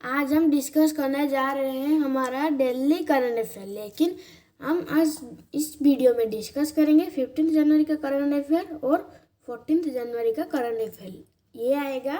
आज हम डिस्कस करने जा रहे हैं हमारा दिल्ली करंट अफेयर। लेकिन हम आज इस वीडियो में डिस्कस करेंगे 15 जनवरी का करंट अफेयर और 14 जनवरी का करंट अफेयर। ये आएगा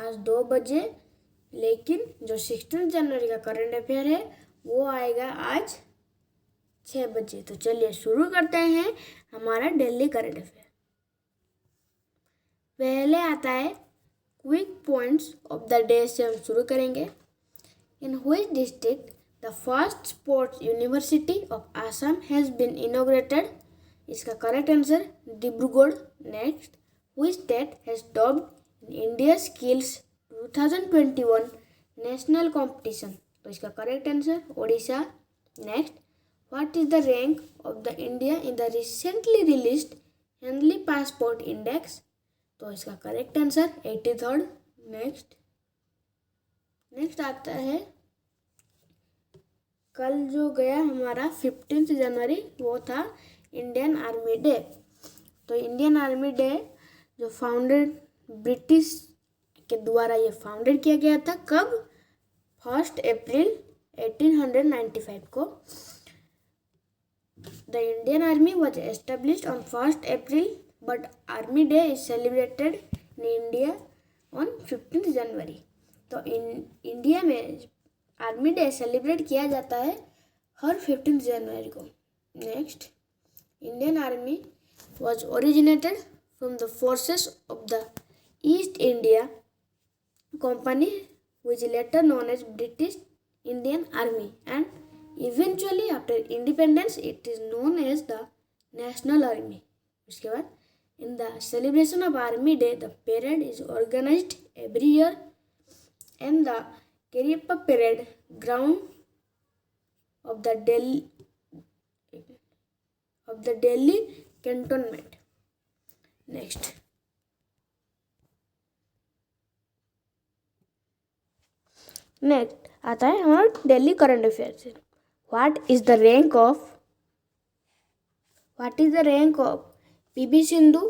आज 2 बजे। लेकिन जो 16 जनवरी का करंट अफेयर है वो आएगा आज 6 बजे। तो चलिए शुरू करते हैं हमारा दिल्ली करंट अफेयर। पहले आता है quick points of the day से हम शुरू करेंगे। In which district the first sports university of Assam has been inaugurated? इसका correct answer Dibrugarh. Next, which state has topped in India Skills 2021 national competition? तो इसका correct answer Odisha. Next, what is the rank of the India in the recently released Henley Passport Index? तो इसका correct answer 83rd। Next आता है कल जो गया हमारा 15 जनवरी वो था इंडियन आर्मी डे। तो इंडियन आर्मी डे जो फाउंडेड ब्रिटिश के द्वारा ये फाउंडेड किया गया था कब? 1 अप्रैल 1895 को। The Indian army was established on 1 April but army day is celebrated in India on 15 जनवरी। तो इंडिया में आर्मी डे सेलिब्रेट किया जाता है हर 15 जनवरी को। Next, Indian army was originated from the forces of the east India company which later known as British Indian Army and eventually after independence it is known as the National Army। उसके बाद in the celebration of Army Day the parade is organized every year and the Kariappa parade ground of the Delhi cantonment। Next, आता है हमारा Delhi current affair से। What is the rank of PV Sindhu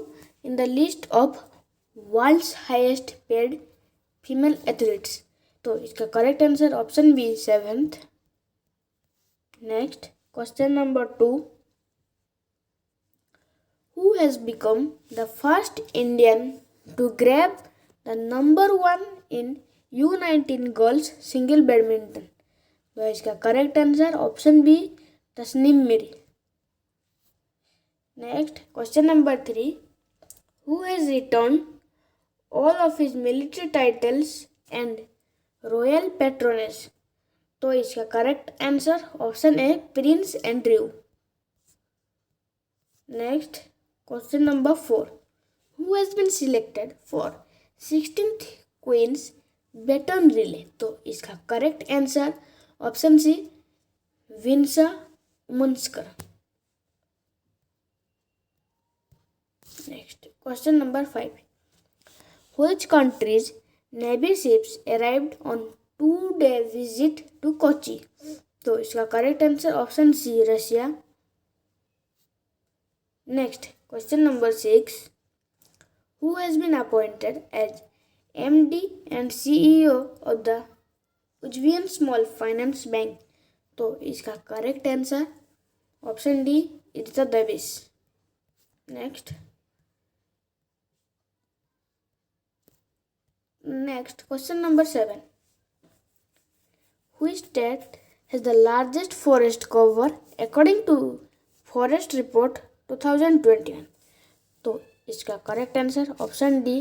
in the list of world's highest paid female athletes? तो इसका correct answer option B 7th। Next, question number 2, who has become the first Indian to grab the number 1 in U19 girls single badminton? तो इसका correct answer option B Tasnim Mir. Next, question number 3, who has return all of his military titles and royal patronage? तो इसका correct answer option A Prince Andrew. Next, question number 4, who has been selected for 16th Queen's baton relay? तो इसका correct answer option C विंसा उमंस्कर। Next, question number 5, which countries Navy ships arrived on 2-day visit to Kochi? तो इसका correct answer option C Russia. Next, question number 6, who has been appointed as MD and CEO of the Ujjivan Small Finance Bank? तो इसका correct answer option D it's दबिश। Next, question number 7, which state has the largest forest cover according to Forest Report 2021? तो इसका correct answer option D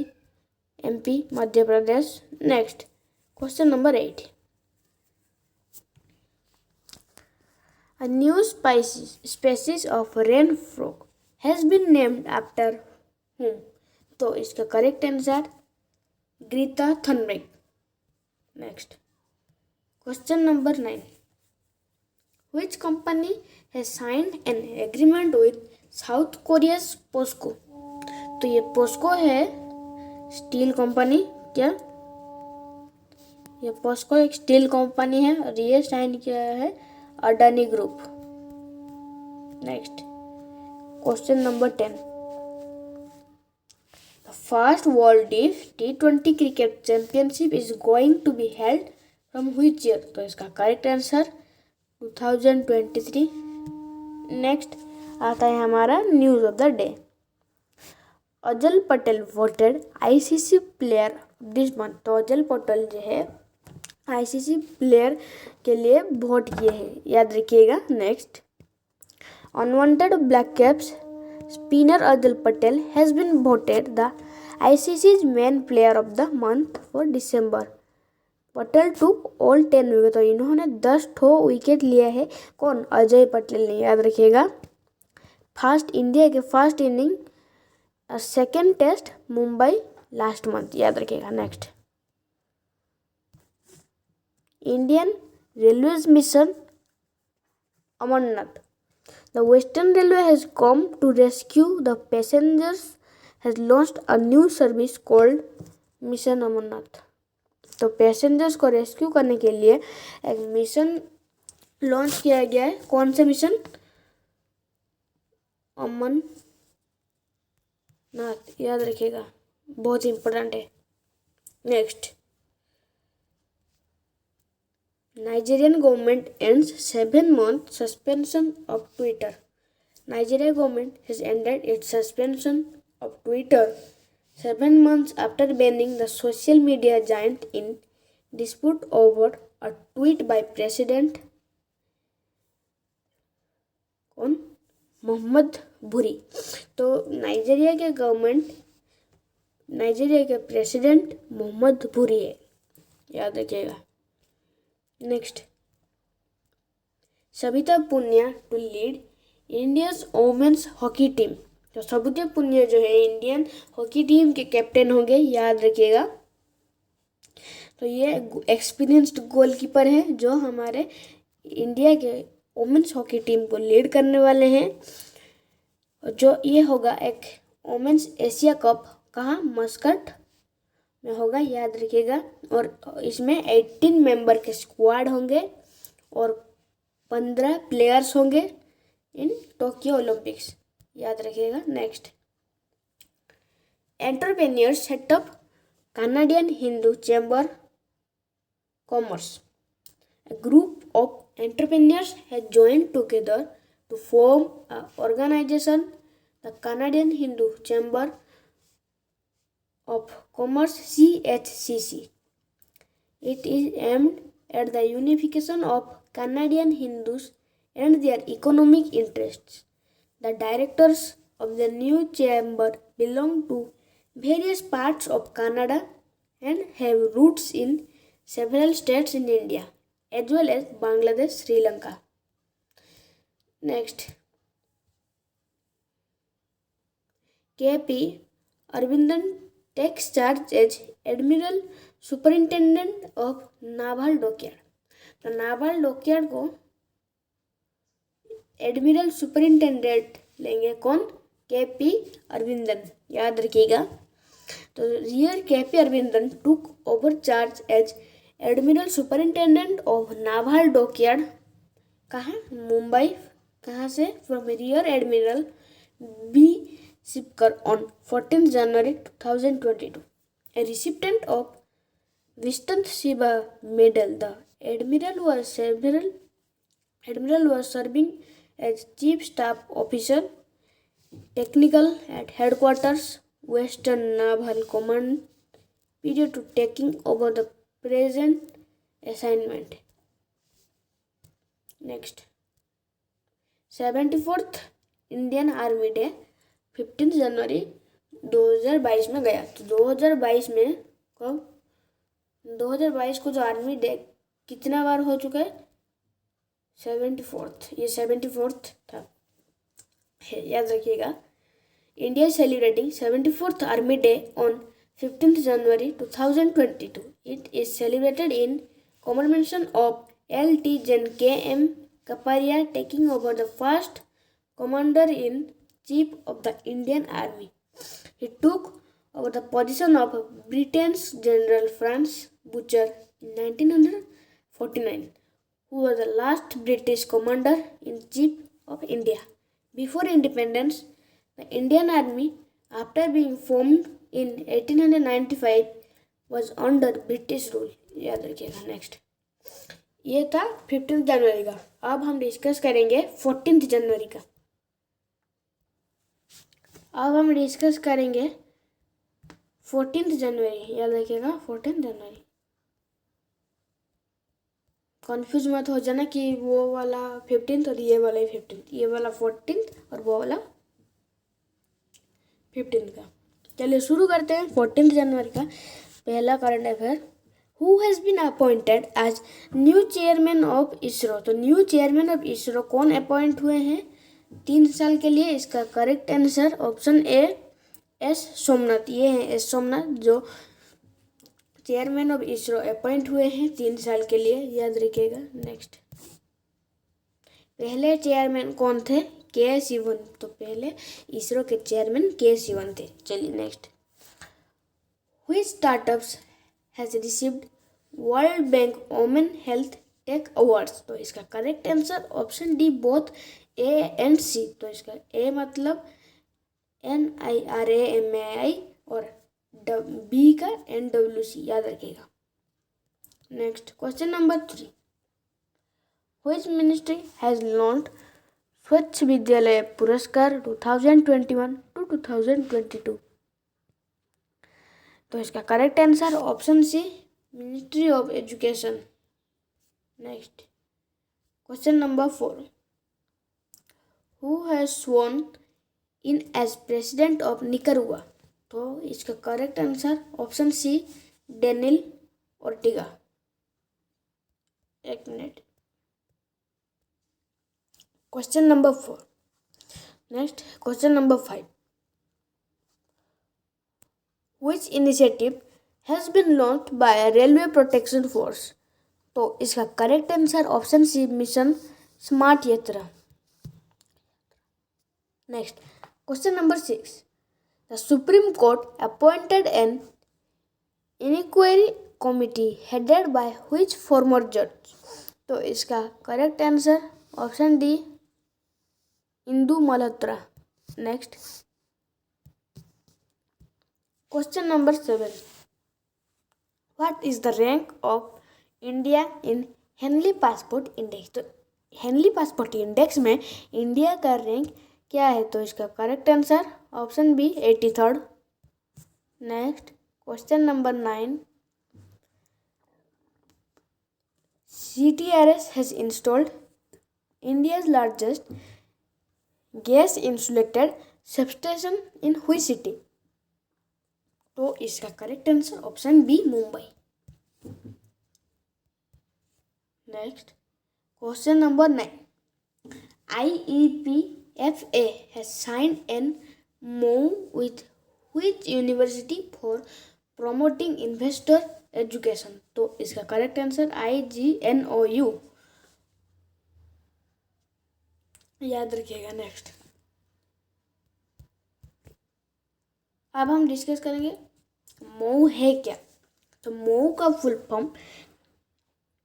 MP Madhya Pradesh. Next, question number 8, a new species of rain frog has been named after whom? तो इसका correct answer Greta Thunberg. Next, question number 9, which company has signed an agreement with South Korea's POSCO? तो ये POCSO है steel company. क्या ये POCSO एक steel company है और ये साइन किया है Adani group. Next, question number 10, first World T20 Cricket Championship is going to be held from which year? तो इसका करेक्ट आंसर 2023। नेक्स्ट आता है हमारा news of the day. Ajaz Patel voted ICC player this month. तो अजल पटेल जो है आईसीसी प्लेयर के लिए वोट किए हैं, याद रखिएगा। Next, unwanted black caps spinner Ajaz Patel has been voted the ICC's men player of the month for December. Patel took all 10 wicket. तो इन्होंने 10 विकेट लिए हैं। कौन? अजय पटेल ने, याद रखिएगा। फास्ट इंडिया के first inning second test Mumbai last month, याद रखिएगा। Next, Indian Railways mission Amarnath. The Western Railway has come to rescue the passengers, has launched a new service called Mission Amarnath। तो पैसेंजर्स को रेस्क्यू करने के लिए एक mission launch किया गया है। कौन सा मिशन? अमरनाथ, याद रखिएगा, बहुत इंपॉर्टेंट है। Next, Nigerian government ends 7-month suspension of Twitter। Nigeria government has ended its suspension of Twitter 7 months after banning the social media giant in dispute over a tweet by President कौन? मोहम्मद बुरी। तो Nigeria के president Mohammad बुरी है, याद रखिएगा। Next, Savita Punia to lead Indians women's hockey team. तो सविता पुनिया जो है इंडियन हॉकी टीम के कैप्टन होंगे, याद रखिएगा। तो ये एक्सपीरियंस्ड गोलकीपर है जो हमारे इंडिया के वोमेन्स हॉकी टीम को लीड करने वाले हैं। जो ये होगा एक वोमेन्स एशिया कप, कहाँ? मस्कट में होगा, याद रखिएगा। और इसमें 18 मेंबर के स्क्वाड होंगे और 15 प्लेयर्स होंगे इन टोक्यो ओलंपिक्स, याद रखिएगा। Next, entrepreneurs setup Canadian Hindu chamber commerce. A group of entrepreneurs has joined together to form an organization, the Canadian Hindu Chamber of Commerce (CHCC). It is aimed at the unification of Canadian Hindus and their economic interests. The directors of the new chamber belong to various parts of Canada and have roots in several states in India, as well as Bangladesh, Sri Lanka. Next, KP Arvindan takes charge as Admiral Superintendent of Naval Dockyard। तो naval dockyard को admiral superintendent लेंगे कौन? KP Arvindan, याद रखिएगा। तो rear KP Arvindan took over charge as admiral superintendent of naval dockyard, कहाँ? मुंबई। कहाँ से? From rear admiral B Sipkar on 14 January 2022। A recipient of Vistant Shiva Medal, the admiral was serving as Chief Staff Officer Technical at Headquarters Western Naval Command period to taking over the present assignment। Next, 74th Indian army day 15 जनवरी 2022 में गया। तो 2022 में कब? 2022 को जो army day कितना बार हो चुका है? 74th, ये 74th था, याद रखिएगा। India celebrating 74th army day on 15th January 2022। It is celebrated in commemoration of Lt. Gen. K.M. Kaparia taking over the first Commander-in-Chief of the Indian Army। He took over the position of Britain's General Franz Butcher in 1949, who was the last British Commander-in-Chief of India. Before independence, the Indian Army, after being formed in 1895, was under British rule, याद रखिएगा। Next, ये था 15 जनवरी का। अब हम discuss करेंगे 14 जनवरी का। अब हम डिस्कस करेंगे 14 जनवरी, याद रखिएगा 14 जनवरी। कन्फ्यूज मत हो जाना कि वो वाला 15 और ये वाला 15, ये वाला 14 और वो वाला 15 का। चलिए शुरू करते हैं 14 जनवरी का। पहला current affair, who has been appointed as new chairman of ISRO. तो न्यू चेयरमैन ऑफ इसरो कौन अपॉइंट हुए हैं 3 साल के लिए? इसका correct answer option A S Somnath. ये हैं एस सोमनाथ जो चेयरमैन ऑफ इसरो अपॉइंट हुए हैं 3 साल के लिए, याद रखिएगा। नेक्स्ट, पहले चेयरमैन कौन थे? के शिवन। तो पहले इसरो के चेयरमैन के शिवन थे। चलिए next, which startups has received world bank women health tech awards. तो इसका correct answer option D both A and C. तो इसका ए मतलब NIRAMAI और बी का NWC, याद रखिएगा। Next, question number 3, which ministry has launched Swachh Vidyalaya Puraskar 2021 to 2022। तो इसका correct answer option C ministry of education. Next, question number 4, who has स्worn in as president of Nicaragua. तो इसका correct answer option C Daniel Ortega. एक minute, question number 4। Next, question number 5, which initiative has been launched by railway protection force. तो इसका correct answer option C mission smart Yatra. Next, question number 6, the supreme court appointed an inquiry committee headed by which former जज। तो इसका correct answer option D Indu Malhotra. Next, question number 7, what is the rank of India in Henley passport index. तो Henley passport index में India का rank क्या है? तो इसका correct answer option B 83rd। Next, question number 9, CTRS has installed India's largest gas insulated substation in which city। तो इसका correct answer option B Mumbai. Next, question number 9, IEPFA has signed an MOU with which university for promoting investor education. तो इसका correct answer IGNOU, याद रखिएगा। Next, अब हम discuss करेंगे मऊ है क्या। तो मऊ का full form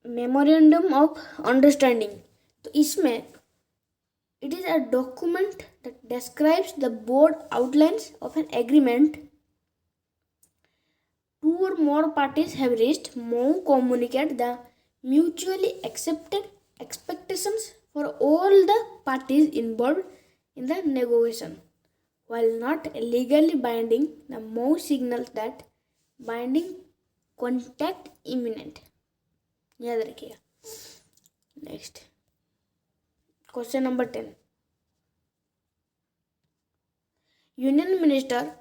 memorandum of understanding. तो इसमें it is a document that describes the board outlines of an agreement two or more parties have reached. MOU communicate the mutually accepted expectations for all the parties involved in the negotiation. While not legally binding, the MOU signals that binding contact imminent, याद रखिएगा। Next, question number 10, union minister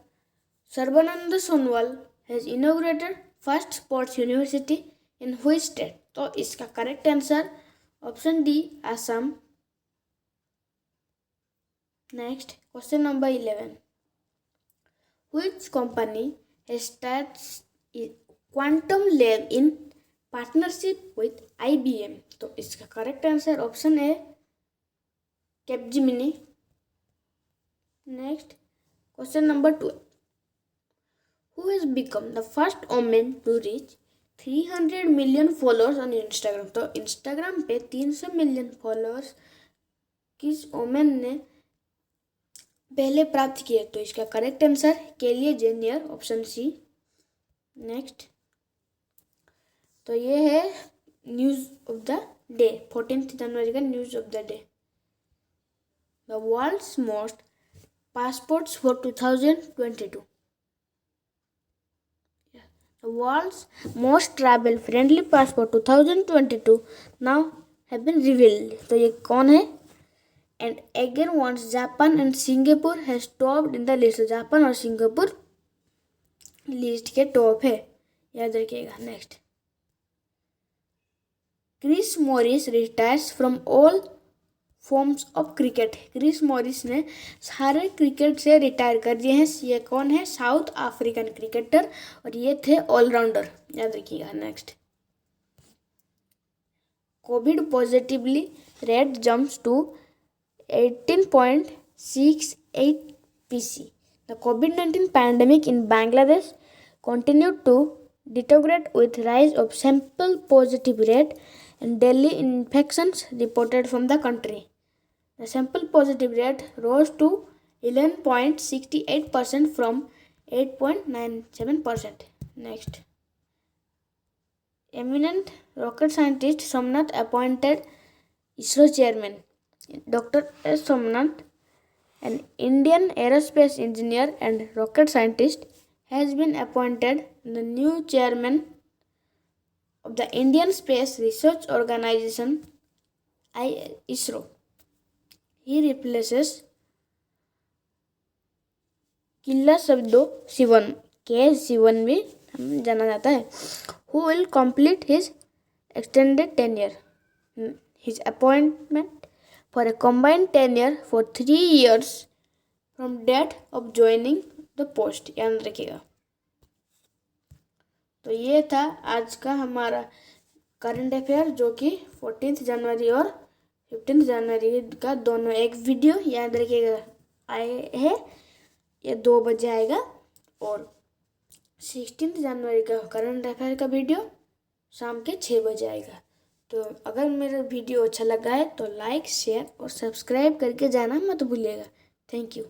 Sarbananda Sonowal has inaugurated first sports university in which state। तो इसका correct answer option D Assam. Next, question number 11, which company has started quantum lab in partnership with IBM। तो इसका correct answer option A Capgemini. Next, question number 12, who has become the first woman to reach 300 million followers on Instagram। तो Instagram पे 300 million followers किस women ने पहले प्राप्त किए? तो इसका करेक्ट आंसर केली जेनियर, ऑप्शन सी। नेक्स्ट, तो ये है न्यूज़ ऑफ द डे, 14 जनवरी का news of the day. The world's most passports for 2022. The world's most travel friendly passport 2022 now have been revealed. तो ये कौन है? And again once Japan and Singapore has topped in the list. Japan और Singapore list के top है, याद रखिएगा। Next, Chris Morris retires from all forms of cricket. Chris Morris ने सारे क्रिकेट से रिटायर कर दिए हैं। ये कौन है? साउथ अफ्रीकन क्रिकेटर, और ये थे ऑलराउंडर, याद रखिएगा। Next, covid positively rate jumps to 18.68 pc. The COVID-19 pandemic in Bangladesh continued to deteriorate with rise of sample positive rate and daily infections reported from the country. The sample positive rate rose to 11.68% from 8.97%. Next, eminent rocket scientist Somnath appointed ISRO chairman. Dr. S. Somnath, an Indian aerospace engineer and rocket scientist, has been appointed the new chairman of the Indian Space Research Organization ISRO. He replaces Kilasabdo Sivan, K. Sivan भी जाना जाता है, who will complete his extended tenure. His appointment for a combined tenure for 3 years from date of joining the post, याद रखिएगा। तो ये था आज का हमारा करंट अफेयर, जो कि 14 जनवरी और 15 जनवरी का दोनों एक वीडियो, याद रखिएगा, आए हैं। ये 2 बजे आएगा, और 16 जनवरी का करंट अफेयर का वीडियो शाम के 6 बजे आएगा। तो अगर मेरा वीडियो अच्छा लगा है तो लाइक, शेयर और सब्सक्राइब करके जाना मत भूलिएगा। Thank you.